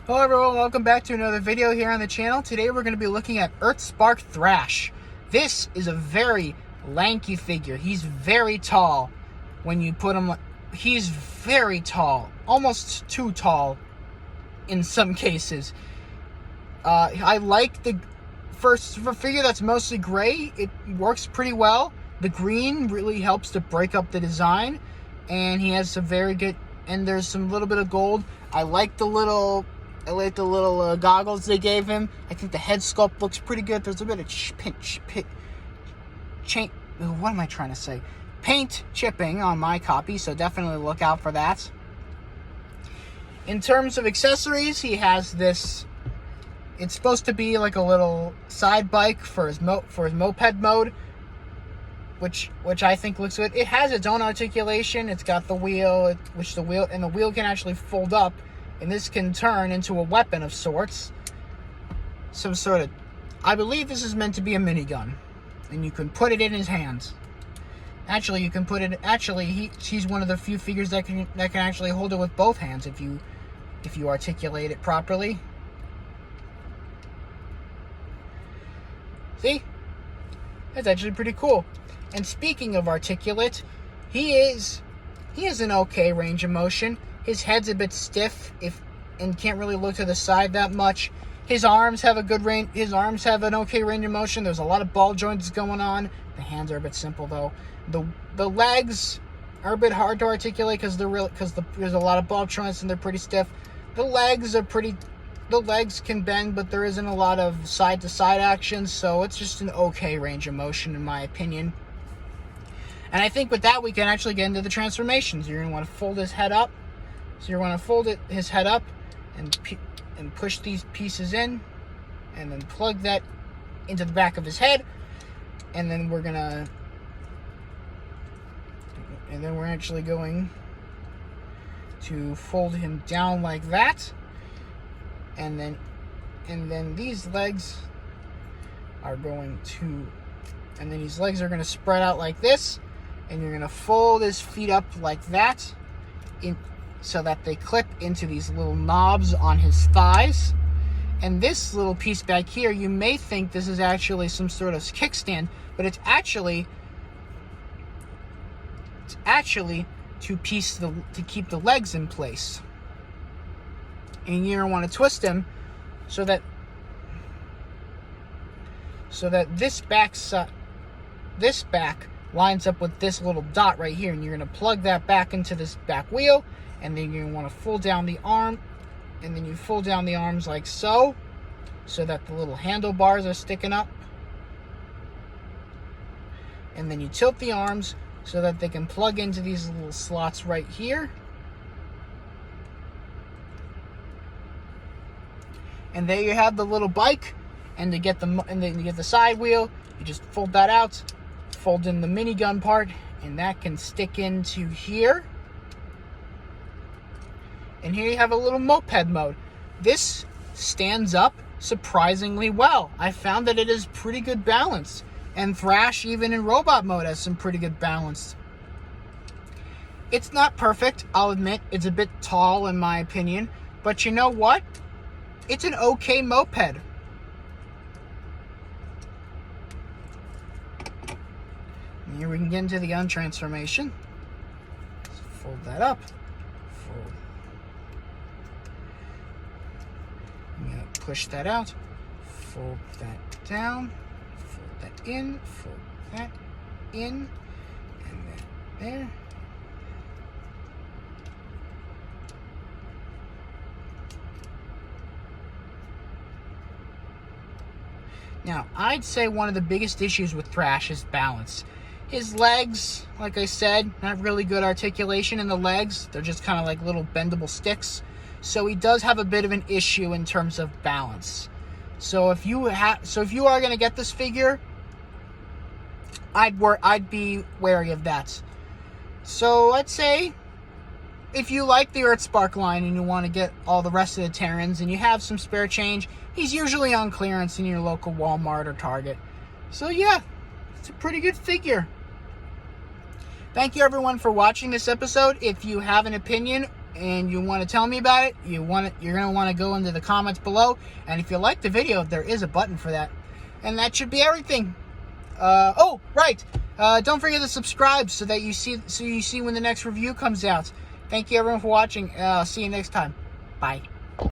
Hello everyone, welcome back to another video here on the channel. Today we're going to be looking at Earthspark Thrash. This is a very lanky figure. He's very tall. When you put him, he's very tall, almost too tall in some cases. I like for a figure that's mostly gray, it works pretty well. The green really helps to break up the design, and he has some very good, and there's some little bit of gold. I like the little goggles they gave him. I think the head sculpt looks pretty good. There's a bit of paint chipping on my copy, so definitely look out for that. In terms of accessories, he has this. It's supposed to be like a little side bike for his moped mode, which I think looks good. It has its own articulation. It's got the wheel, the wheel can actually fold up. And this can turn into a weapon of sorts. Some sort of... I believe this is meant to be a minigun. And you can put it in his hands. Actually, you can put it... Actually, he's one of the few figures that can actually hold it with both hands if you articulate it properly. See? That's actually pretty cool. And speaking of articulate, he is an okay range of motion. His head's a bit stiff and can't really look to the side that much. His arms have a good range. His arms have an okay range of motion. There's a lot of ball joints going on. The hands are a bit simple though. The legs are a bit hard to articulate because there's a lot of ball joints and they're pretty stiff. The legs can bend, but there isn't a lot of side to side action, so it's just an okay range of motion in my opinion. And I think with that we can actually get into the transformations. You're gonna want to fold his head up. So you're going to fold his head up and push these pieces in, and then plug that into the back of his head, and then we're actually going to fold him down like that, and then these legs are going to, and then these legs are going to spread out like this, and you're going to fold his feet up like that so that they clip into these little knobs on his thighs. And this little piece back here, you may think this is actually some sort of kickstand, but it's actually to keep the legs in place. And you're gonna want to twist them so that this back lines up with this little dot right here, and you're gonna plug that back into this back wheel. And then you want to fold down the arm, and then you fold down the arms like so that the little handlebars are sticking up. And then you tilt the arms so that they can plug into these little slots right here. And there you have the little bike. And then you get the side wheel, you just fold that out, fold in the minigun part, and that can stick into here. And here you have a little moped mode. This stands up surprisingly well. I found that it is pretty good balance. And Thrash, even in robot mode, has some pretty good balance. It's not perfect, I'll admit. It's a bit tall in my opinion. But you know what? It's an okay moped. And here we can get into the untransformation. Let's fold that up. I'm going to push that out, fold that down, fold that in, fold that in, and then there. Now, I'd say one of the biggest issues with Thrash is balance. His legs, like I said, not really good articulation in the legs. They're just kind of like little bendable sticks. So he does have a bit of an issue in terms of balance. So if you are going to get this figure, I'd be wary of that. So I'd say if you like the Earthspark line and you want to get all the rest of the Terrans and you have some spare change, he's usually on clearance in your local Walmart or Target. So yeah, it's a pretty good figure. Thank you everyone for watching this episode. If you have an opinion and you want to tell me about it, you're going to want to go into the comments below. And if you like the video, there is a button for that. And that should be everything. Oh, right. Don't forget to subscribe so that you see when the next review comes out. Thank you everyone for watching. See you next time. Bye.